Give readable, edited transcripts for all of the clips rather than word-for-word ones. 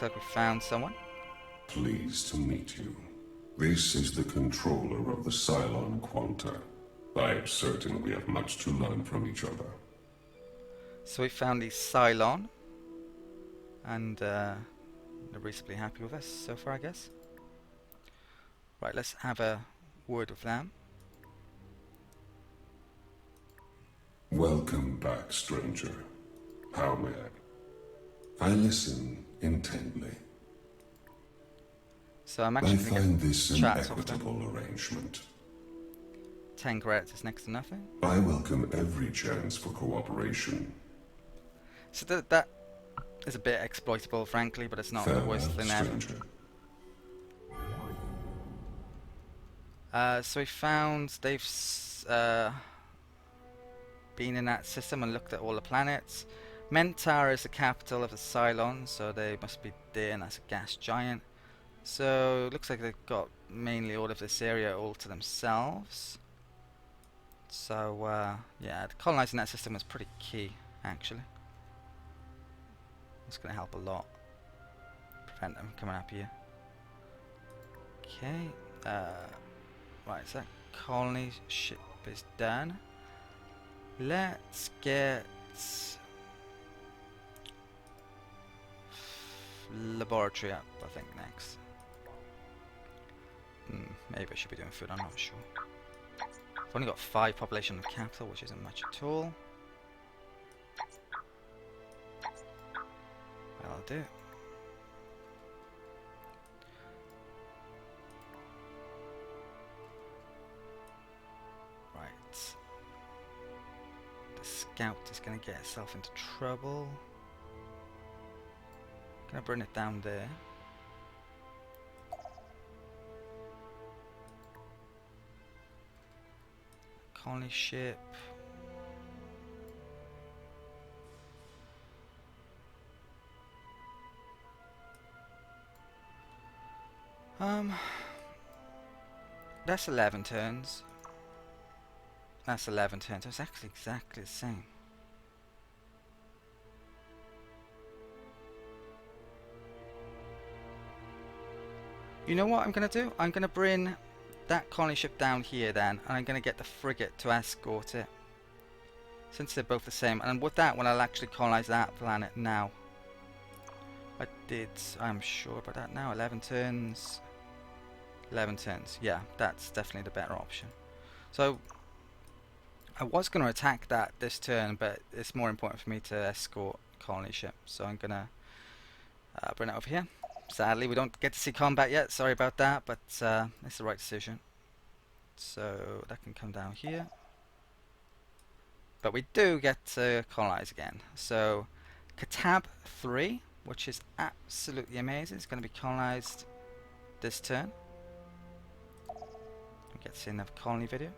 Looks like we found someone. Pleased to meet you. This is the controller of the Cylon Quanta. I am certain we have much to learn from each other. So we found the Cylon, and they're reasonably happy with us so far, I guess. Right, let's have a word with them. Welcome back, stranger. How may I listen intently. So I'm actually I find this an chats off them. equitable arrangement. 10 credits is next to nothing. I welcome every chance for cooperation. So that is a bit exploitable, frankly, but it's not the worst thing ever. So we found they've been in that system and looked at all the planets. Mentar is the capital of the Cylon, so they must be there, and that's a gas giant. So it looks like they've got mainly all of this area all to themselves. So yeah, colonizing that system was pretty key, actually. It's going to help a lot. Prevent them coming up here. Okay. Right, so that colony ship is done. Let's get laboratory up, I think, next. Maybe I should be doing food, I'm not sure. I've only got 5 population of capital, which isn't much at all. Well, I'll do. Right. The scout is going to get itself into trouble. Gonna bring it down there. Colony ship. That's 11 turns. That's 11 turns. It's actually exactly the same. You know what I'm going to do? I'm going to bring that colony ship down here then, and I'm going to get the frigate to escort it. Since they're both the same. And with that one, I'll actually colonize that planet now. I'm sure about that now. 11 turns. 11 turns. Yeah, that's definitely the better option. So, I was going to attack that this turn, but it's more important for me to escort colony ship. So I'm going to bring it over here. Sadly, we don't get to see combat yet. Sorry about that, but it's the right decision. So that can come down here. But we do get to colonize again. So Katab 3, which is absolutely amazing. It's going to be colonized this turn. We get to see another colony video.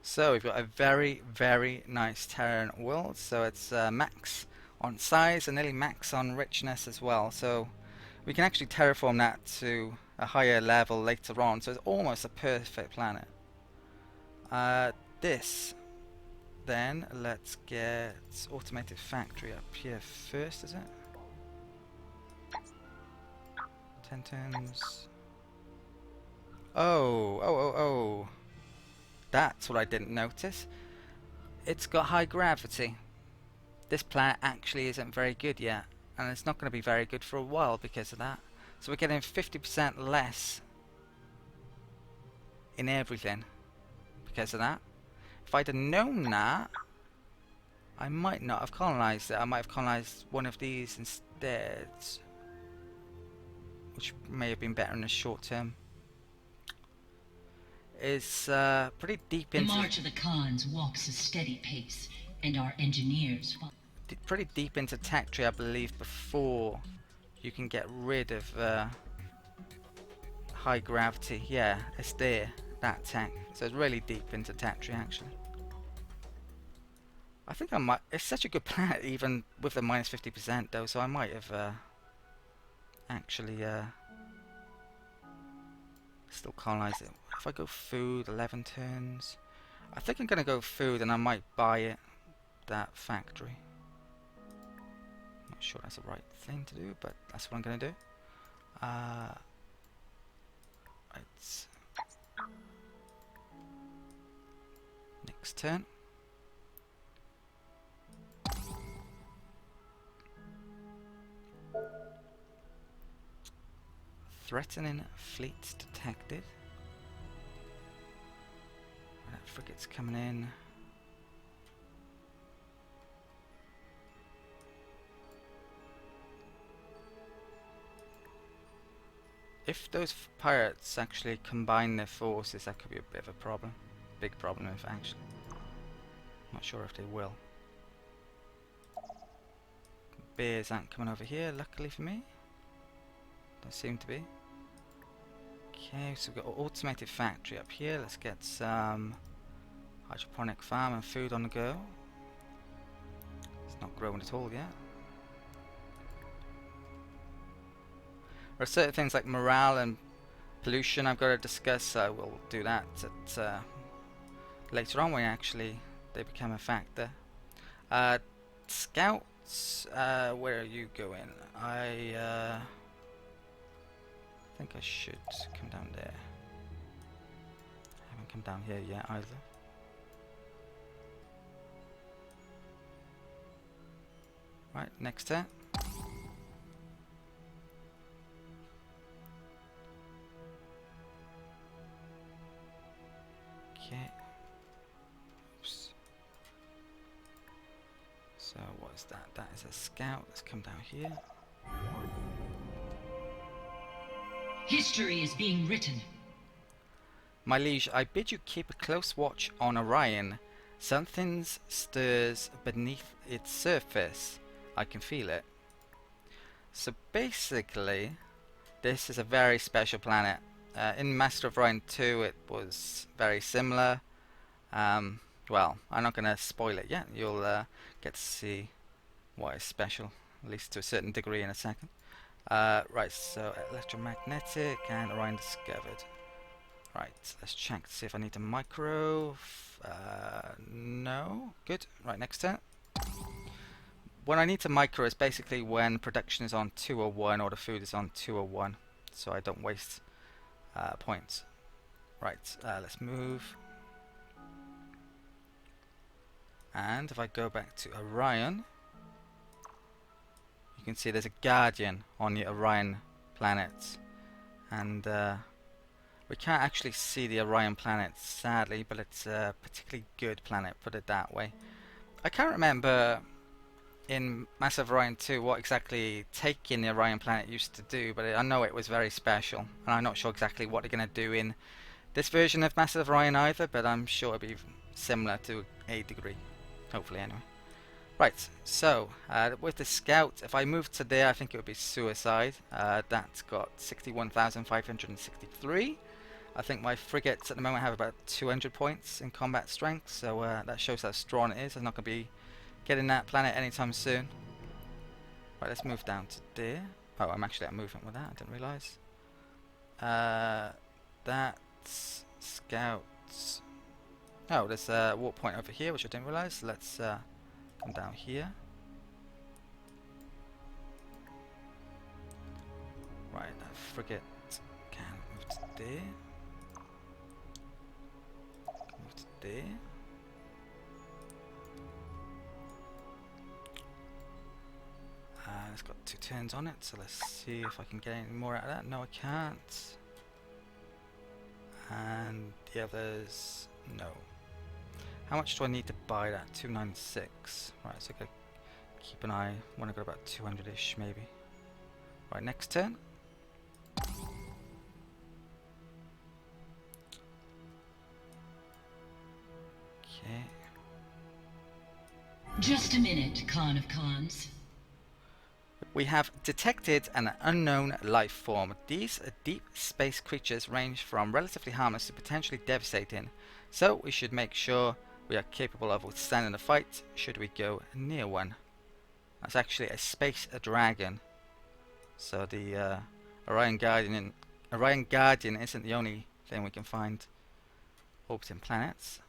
So we've got a very, very nice Terran world. So it's max on size and nearly max on richness as well. So we can actually terraform that to a higher level later on. So it's almost a perfect planet. This, then, let's get automated factory up here first, is it? 10 turns. Oh. That's what I didn't notice. It's got high gravity. This planet actually isn't very good yet, and it's not going to be very good for a while because of that. So we're getting 50% less in everything because of that. If I'd have known that, I might not have colonized it. I might have colonized one of these instead, which may have been better in the short term. Is pretty deep into the march of the Khans walks a steady pace, and our engineers pretty deep into tech tree, I believe, before you can get rid of high gravity. Yeah, it's there. That tech. So it's really deep into Tetri actually. I think I might. It's such a good planet, even with the minus 50% though. So I might have actually still colonized it. If I go food, 11 turns. I think I'm gonna go food, and I might buy it. That factory. Not sure that's the right thing to do, but that's what I'm gonna do. Right. Next turn. Threatening fleet detected. That frigate's coming in. If those pirates actually combine their forces, that could be a bit of a problem. Big problem, if actually. Not sure if they will. Bears aren't coming over here, luckily for me. Don't seem to be. Okay, so we've got an automated factory up here. Let's get some hydroponic farm and food on the go. It's not growing at all yet. There are certain things like morale and pollution I've got to discuss, so we'll do that at, later on when actually they become a factor. Scouts, where are you going? I think I should come down there. I haven't come down here yet either. Right, next turn. Okay. Oops. So what is that? That is a scout. Let's come down here. History is being written. My liege, I bid you keep a close watch on Orion. Something stirs beneath its surface. I can feel it. So basically, this is a very special planet. In Master of Orion 2, it was very similar. Well, I'm not going to spoil it yet. You'll get to see why it's special, at least to a certain degree in a second. Right, so electromagnetic and Orion discovered. Right, let's check to see if I need a micro. No, good. Right, next turn. When I need to micro is basically when production is on 201 or the food is on 201, so I don't waste points. Right, let's move. And if I go back to Orion, you can see there's a Guardian on the Orion planets, and we can't actually see the Orion planet, sadly, but it's a particularly good planet, put it that way. I can't remember in Massive Orion 2 what exactly taking the Orion planet used to do, but I know it was very special, and I'm not sure exactly what they're going to do in this version of Massive Orion either, but I'm sure it'll be similar to a degree, hopefully anyway. Right, so with the scout, if I move to there, I think it would be suicide. That's got 61,563. I think my frigates at the moment have about 200 points in combat strength, so that shows how strong it is. I'm not going to be getting that planet anytime soon. Right, let's move down to there. Oh, I'm actually out movement with that, I didn't realise. That's scouts. Oh, there's a warp point over here, which I didn't realise. Let's come down here. Right, that frigate can move to there. Move to there. It's got 2 turns on it, so let's see if I can get any more out of that. No, I can't. And the others, no. How much do I need to buy that? 296. Right, so I gotta keep an eye. Want to go about 200-ish, maybe. Right, next turn. Okay. Just a minute, Khan of Khans. We have detected an unknown life form. These deep space creatures range from relatively harmless to potentially devastating, so we should make sure we are capable of withstanding a fight should we go near one. That's actually a space dragon. So the Orion Guardian isn't the only thing we can find orbiting planets,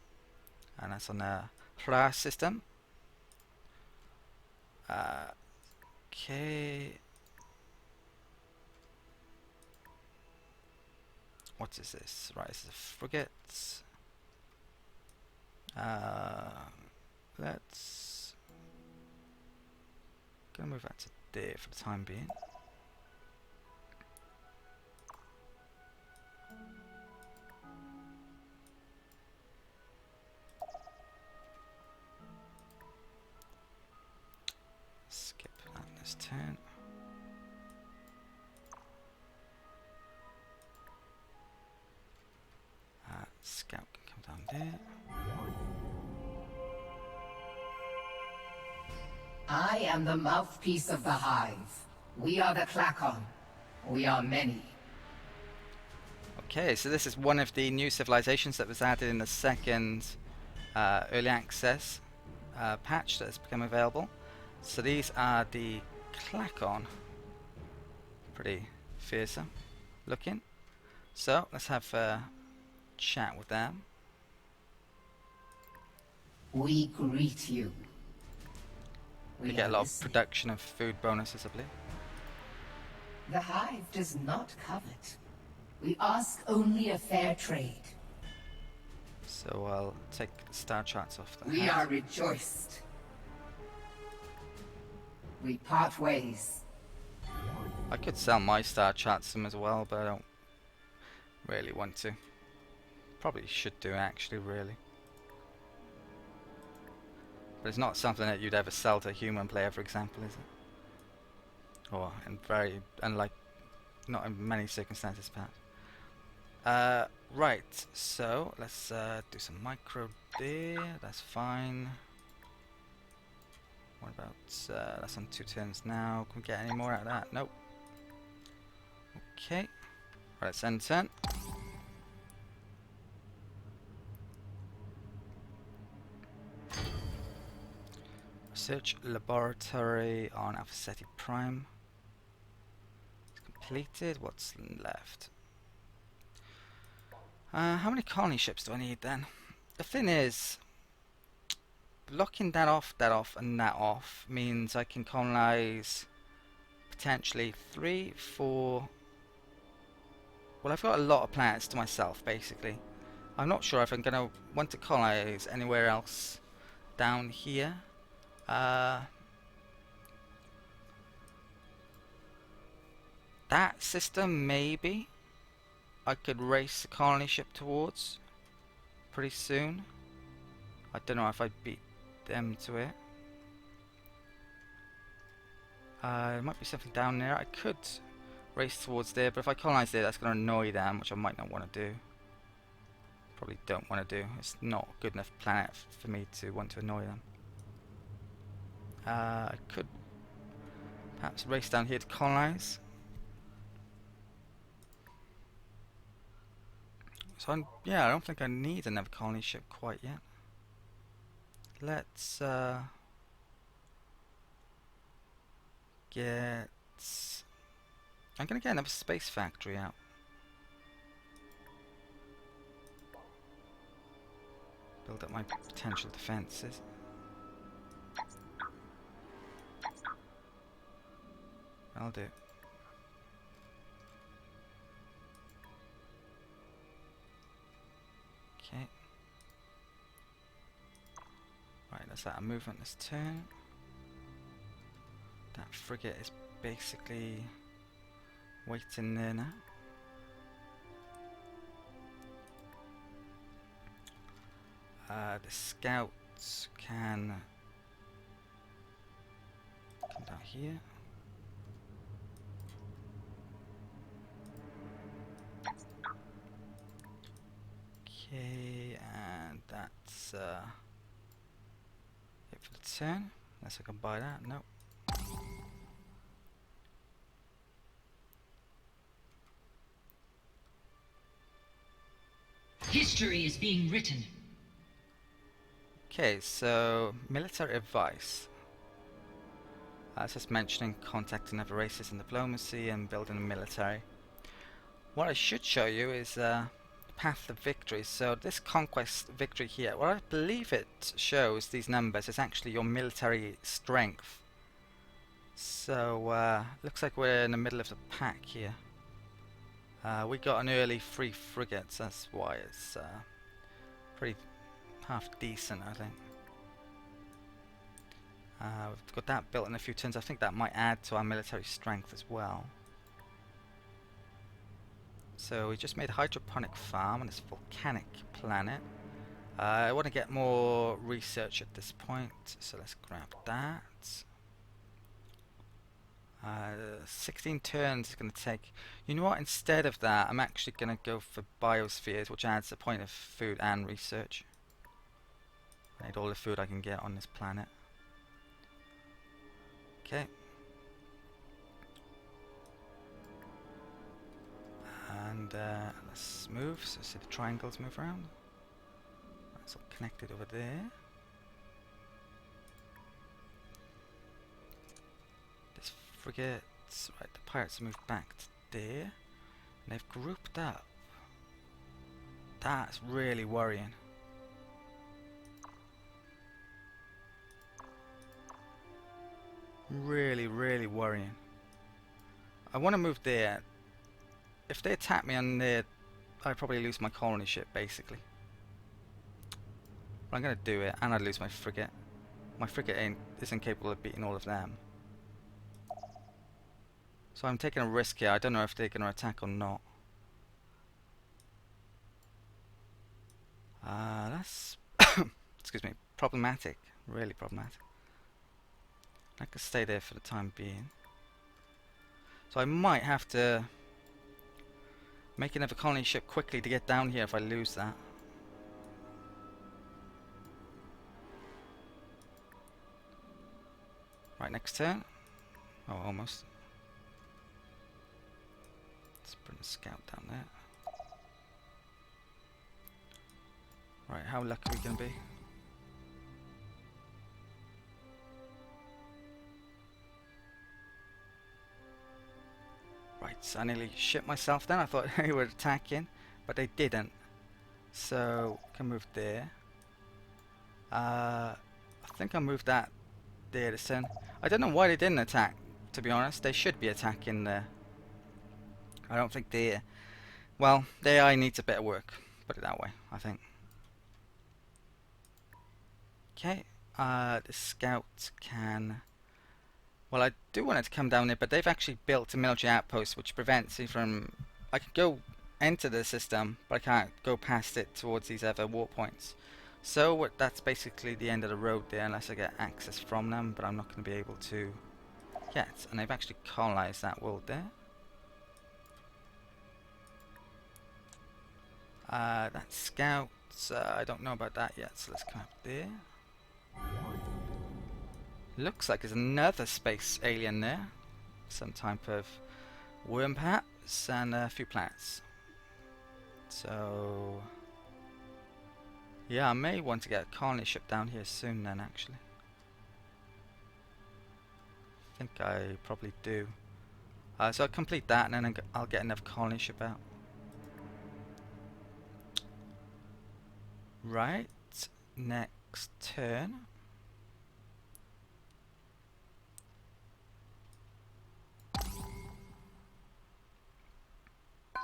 and that's on the Hra system. Okay. What is this? Right, this is a frigate. Let's gonna move that to there for the time being. Skip that this turn. Scout can come down there. I am the mouthpiece of the Hive. We are the Klackon. We are many. Okay, so this is one of the new civilizations that was added in the second early access patch that has become available. So these are the Klackon. Pretty fearsome looking. So let's have a chat with them. We greet you. We We get a are lot of listening. production of food bonuses, I believe. The Hive does not covet. We ask only a fair trade. So I'll take the star charts off the We hat. are rejoiced. We part ways. I could sell my star charts to them as well, but I don't really want to. Probably should do actually, really. But it's not something that you'd ever sell to a human player, for example, is it? Or in very, unlike, not in many circumstances, perhaps. Right, so let's do some micro there. That's fine. What about that's on 2 turns now? Can we get any more out of that? Nope. Okay. Right, let's end turn. Research laboratory on Alpha Ceti Prime. It's completed. What's left? How many colony ships do I need then? The thing is, blocking that off, and that off means I can colonize potentially 3, 4. Well, I've got a lot of planets to myself, basically. I'm not sure if I'm going to want to colonize anywhere else down here. That system, maybe I could race a colony ship towards pretty soon. I don't know if I'd beat them to it. There might be something down there. I could race towards there, but if I colonize there, that's going to annoy them, which I might not want to do. Probably don't want to do. It's not a good enough planet for me to want to annoy them. I could perhaps race down here to colonize. So yeah, I don't think I need another colony ship quite yet. Let's get. I'm gonna get another space factory out. Build up my potential defenses. I'll do. Okay. Right, that's that. A movement this turn. That frigate is basically waiting there now. The scouts can come down here. Okay, and that's it for the turn. Unless I can buy that. Nope. History is being written. Okay, so military advice. It's just mentioning contacting other races in diplomacy and building a military. What I should show you is path to victory. So this conquest victory here, what I believe it shows, these numbers, is actually your military strength. So looks like we're in the middle of the pack here. We got an early 3 frigates, that's why it's pretty half decent, I think. We've got that built in a few turns. I think that might add to our military strength as well. So we just made a hydroponic farm on this volcanic planet. I want to get more research at this point, so let's grab that. 16 turns is going to take. You know what, instead of that I'm actually going to go for biospheres, which adds a point of food and research. I need all the food I can get on this planet. Okay. And let's move, so see the triangles move around. That's all connected over there. This frigate, right, the pirates moved back to there. And they've grouped up. That's really worrying. Really, really worrying. I want to move there. If they attack me on there, I'd probably lose my colony ship, basically. But I'm going to do it, and I'd lose my frigate. My frigate isn't capable of beating all of them. So I'm taking a risk here. I don't know if they're going to attack or not. That's excuse me, problematic. Really problematic. I could stay there for the time being. So I might have to make another colony ship quickly to get down here if I lose that. Right, next turn. Oh, almost. Let's bring a scout down there. Right, how lucky are we going to be? Right, so I nearly shit myself then. I thought they were attacking, but they didn't. So, can move there. I think I moved that there this turn. I don't know why they didn't attack, to be honest. They should be attacking there. I don't think they... Well, the AI needs a bit of work. Put it that way, I think. Okay, the scout can... Well, I do want it to come down there, but they've actually built a military outpost which prevents me from... I can go enter the system, but I can't go past it towards these other war points. So that's basically the end of the road there, unless I get access from them, but I'm not going to be able to yet. And they've actually colonized that world there. That scout, I don't know about that yet, so let's come up there. Looks like there's another space alien there. Some type of worm perhaps, and a few planets. So... yeah, I may want to get a colony ship down here soon then, actually. I think I probably do. So I'll complete that and then I'll get another colony ship out. Right, next turn.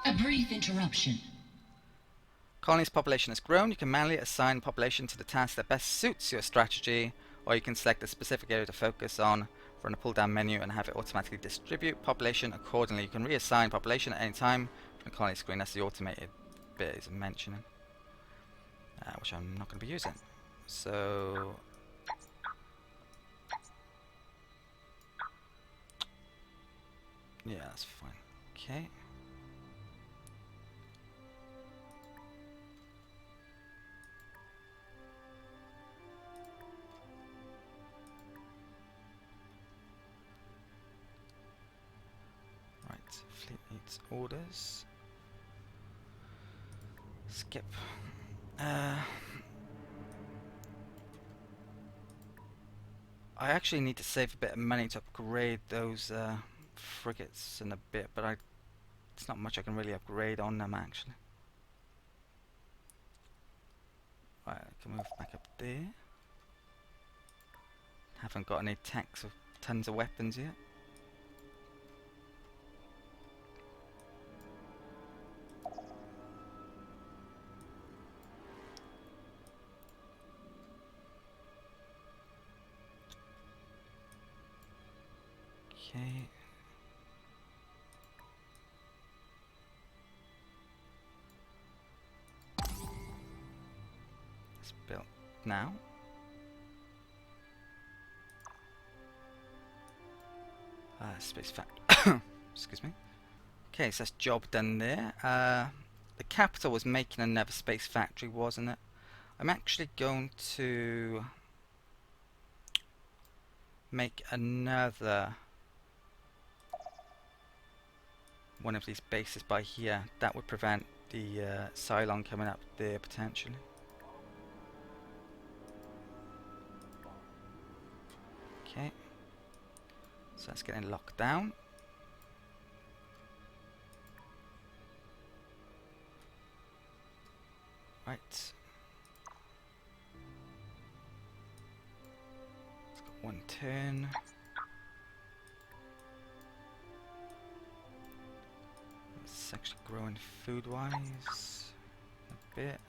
A brief interruption. Colony's population has grown. You can manually assign population to the task that best suits your strategy, or you can select a specific area to focus on from the pull down menu and have it automatically distribute population accordingly. You can reassign population at any time from the colony screen. That's the automated bit is mentioning, which I'm not going to be using. So yeah, that's fine. Okay. Fleet needs orders. Skip. I actually need to save a bit of money to upgrade those frigates in a bit, but it's not much I can really upgrade on them actually. Right, I can move back up there. Haven't got any tanks of tons of weapons yet. Okay. It's built now. Space factory. Excuse me. Okay, so that's job done there. The capital was making another space factory, wasn't it? I'm actually going to make another one of these bases by here. That would prevent the Cylon coming up there potentially. Okay, so that's getting locked down. Right. It's got one turn. It's actually growing food-wise a bit.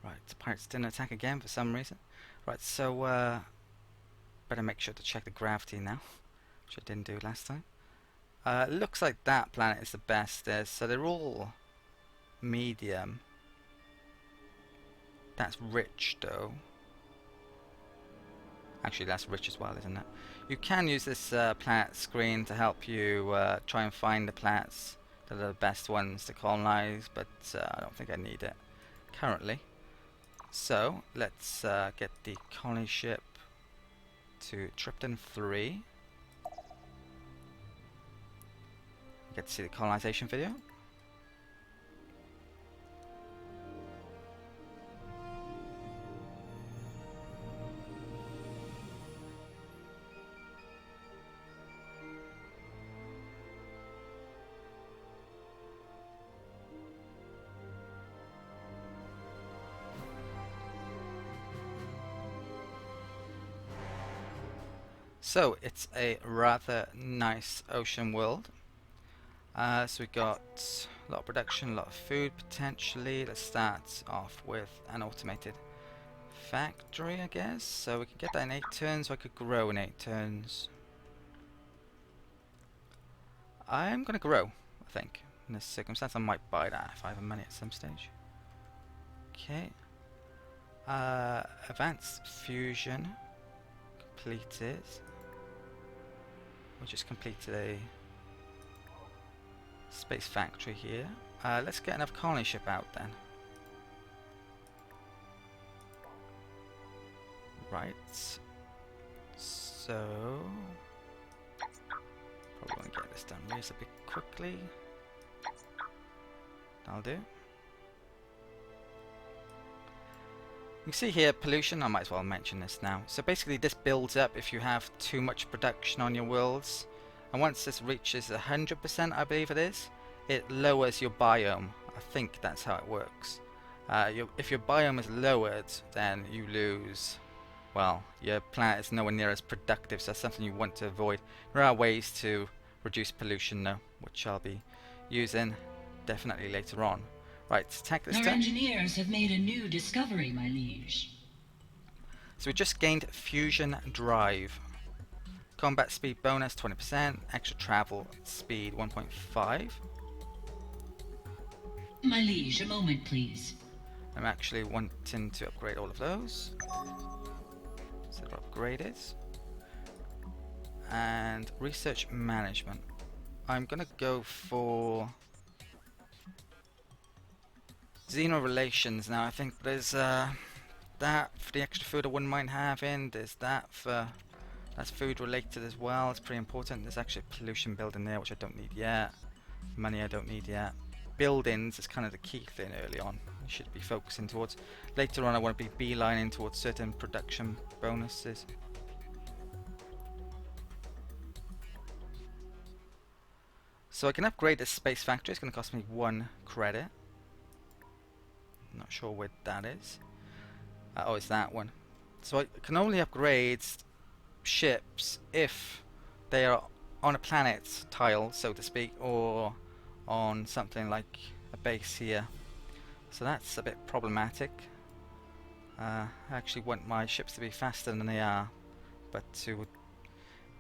Right, the pirates didn't attack again for some reason. Right, so better make sure to check the gravity now, which I didn't do last time. Looks like that planet is the best. So they're all medium. That's rich though. Actually, that's rich as well, isn't it? You can use this planet screen to help you try and find the planets that are the best ones to colonize, but I don't think I need it currently. So let's get the colony ship to Tripton 3. Get to see the colonization video. So it's a rather nice ocean world. So we got a lot of production, a lot of food potentially. Let's start off with an automated factory, I guess. So we can get that in 8 turns, so I could grow in 8 turns. I'm gonna grow, I think. In this circumstance, I might buy that if I have money at some stage. Okay. Advanced fusion completed. We just completed a space factory here. Let's get another colony ship out then. Right. So probably want to get this done reasonably quickly. That'll do. You can see here pollution. I might as well mention this now. So basically this builds up if you have too much production on your worlds, and once this reaches 100%, I believe it is, it lowers your biome. I think that's how it works. If your biome is lowered, then you lose, well, your planet is nowhere near as productive, so that's something you want to avoid. There are ways to reduce pollution though, which I'll be using definitely later on. Right, attack this Our turn. engineers have made a new discovery, my liege. So we just gained fusion drive. Combat speed bonus 20%, extra travel speed 1.5. My liege, a moment, please. I'm actually wanting to upgrade all of those. So they're upgraded. And research management. I'm gonna go for Xeno relations now. I think there's that for the extra food I wouldn't mind having. There's that for, that's food related as well. It's pretty important. There's actually a pollution building there which I don't need yet. Money I don't need yet. Buildings is kind of the key thing early on. You should be focusing towards. Later on I want to be beelining towards certain production bonuses. So I can upgrade this space factory. It's going to cost me 1 credit. Not sure where that is. Oh, it's that one. So I can only upgrade ships if they are on a planet tile, so to speak, or on something like a base here. So that's a bit problematic. I actually want my ships to be faster than they are, but to,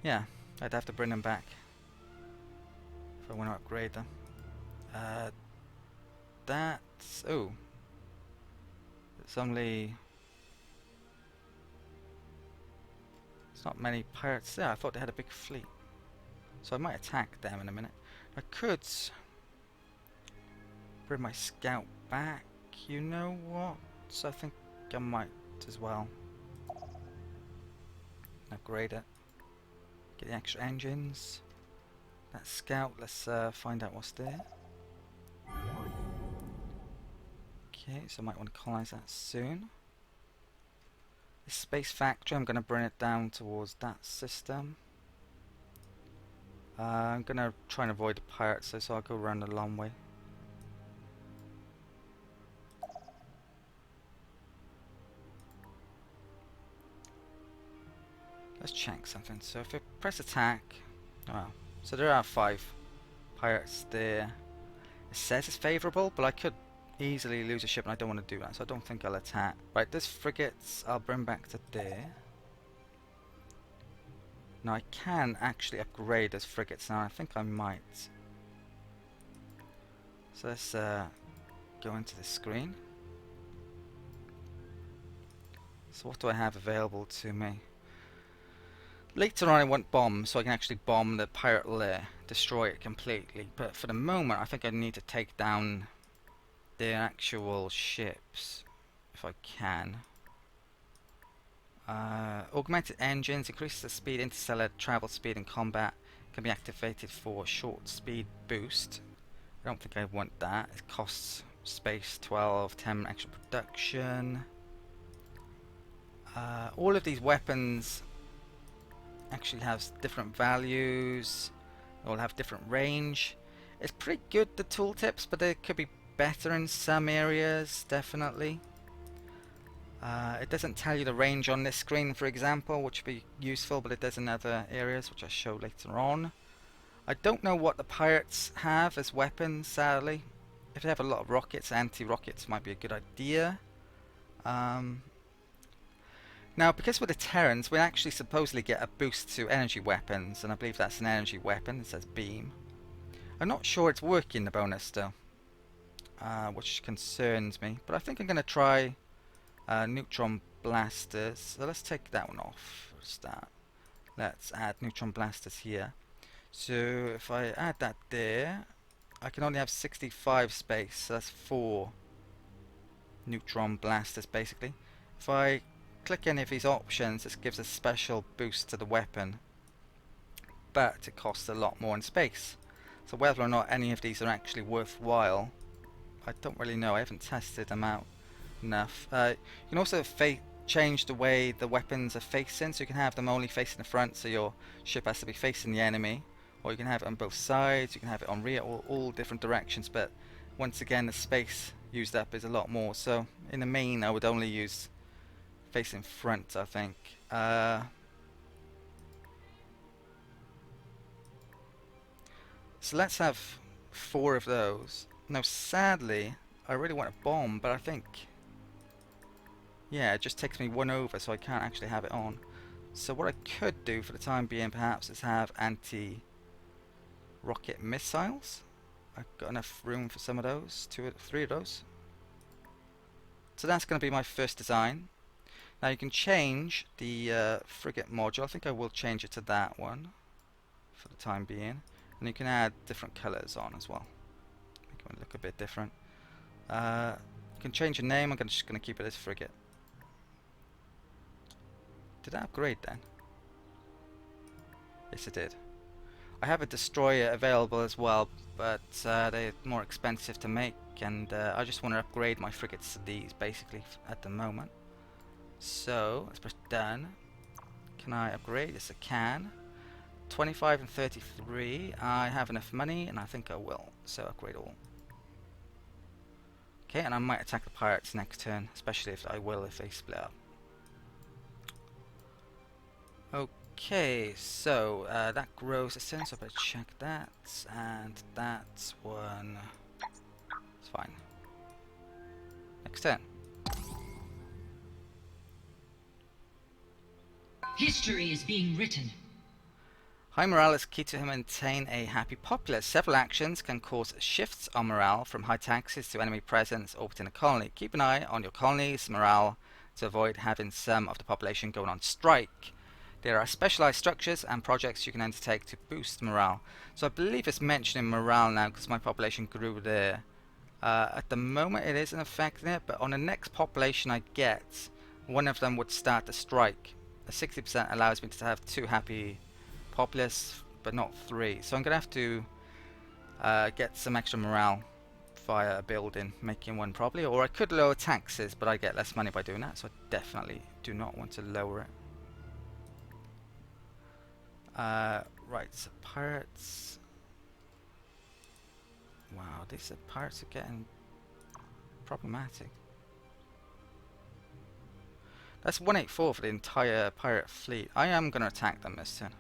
yeah, I'd have to bring them back if I want to upgrade them. That's, oh, it's only, it's not many pirates there. I thought they had a big fleet, so I might attack them in a minute. I could bring my scout back, you know what? So I think I might as well upgrade it. Get the extra engines. That scout, let's find out what's there. Okay, so I might want to colonize that soon. The space factory, I'm going to bring it down towards that system. I'm going to try and avoid the pirates, so I'll go around the long way. Let's check something. So if I press attack, wow. So there are 5 pirates there. It says it's favourable, but I could easily lose a ship and I don't want to do that, so I don't think I'll attack. Right, this frigates I'll bring back to there. Now I can actually upgrade those frigates now. I think I might. So let's go into the screen. So what do I have available to me? Later on I want bombs, so I can actually bomb the pirate lair, destroy it completely. But for the moment I think I need to take down their actual ships, if I can. Augmented engines increases the speed, interstellar travel speed in combat. Can be activated for short speed boost. I don't think I want that. It costs space 12, 10 extra production. All of these weapons actually have different values. They'll have different range. It's pretty good, the tooltips, but they could be better in some areas, definitely. It doesn't tell you the range on this screen, for example, which would be useful, but it does in other areas, which I'll show later on. I don't know what the pirates have as weapons, sadly. If they have a lot of rockets, anti-rockets might be a good idea. Now, because with the Terrans, we actually supposedly get a boost to energy weapons, and I believe that's an energy weapon. It says beam. I'm not sure it's working, the bonus, though, which concerns me. But I think I'm going to try neutron blasters. So let's take that one off for a start. Let's add neutron blasters here. So if I add that there, I can only have 65 space. So that's 4 neutron blasters, basically. If I click any of these options, this gives a special boost to the weapon, but it costs a lot more in space. So whether or not any of these are actually worthwhile, I don't really know. I haven't tested them out enough. You can also change the way the weapons are facing, so you can have them only facing the front, so your ship has to be facing the enemy, or you can have it on both sides, you can have it on rear, all different directions, but once again the space used up is a lot more. So in the main I would only use facing front, I think. So let's have 4 of those. Now sadly I really want a bomb, but I think, yeah, it just takes me 1 over, so I can't actually have it on. So what I could do for the time being perhaps is have anti-rocket missiles. I've got enough room for some of those, 2 or 3 of those. So that's going to be my first design. Now you can change the frigate module. I think I will change it to that one for the time being. And you can add different colours on as well. Make it look a bit different. You can change the name. I'm just going to keep it as frigate. Did I upgrade then? Yes, I did. I have a destroyer available as well, but they're more expensive to make, and I just want to upgrade my frigates to these basically at the moment. So let's press done. Can I upgrade? Yes, I can. 25 and 33. I have enough money, and I think I will. So upgrade all. Okay, and I might attack the pirates next turn, especially if they split up. Okay, so that grows a turn, so I better check that, and that one. It's fine. Next turn. History is being written. High morale is key to maintain a happy populace. Several actions can cause shifts on morale, from high taxes to enemy presence orbiting a colony. Keep an eye on your colony's morale to avoid having some of the population going on strike. There are specialized structures and projects you can undertake to boost morale. So I believe it's mentioning morale now because my population grew there. At the moment it isn't affecting it, but on the next population I get, one of them would start to strike. A 60% allows me to have 2 happy populace, but not 3. So I'm going to have to get some extra morale via a building, making one probably. Or I could lower taxes, but I get less money by doing that, so I definitely do not want to lower it. Right, so pirates. Wow, these pirates are getting problematic. That's 184 for the entire pirate fleet. I am going to attack them this turn.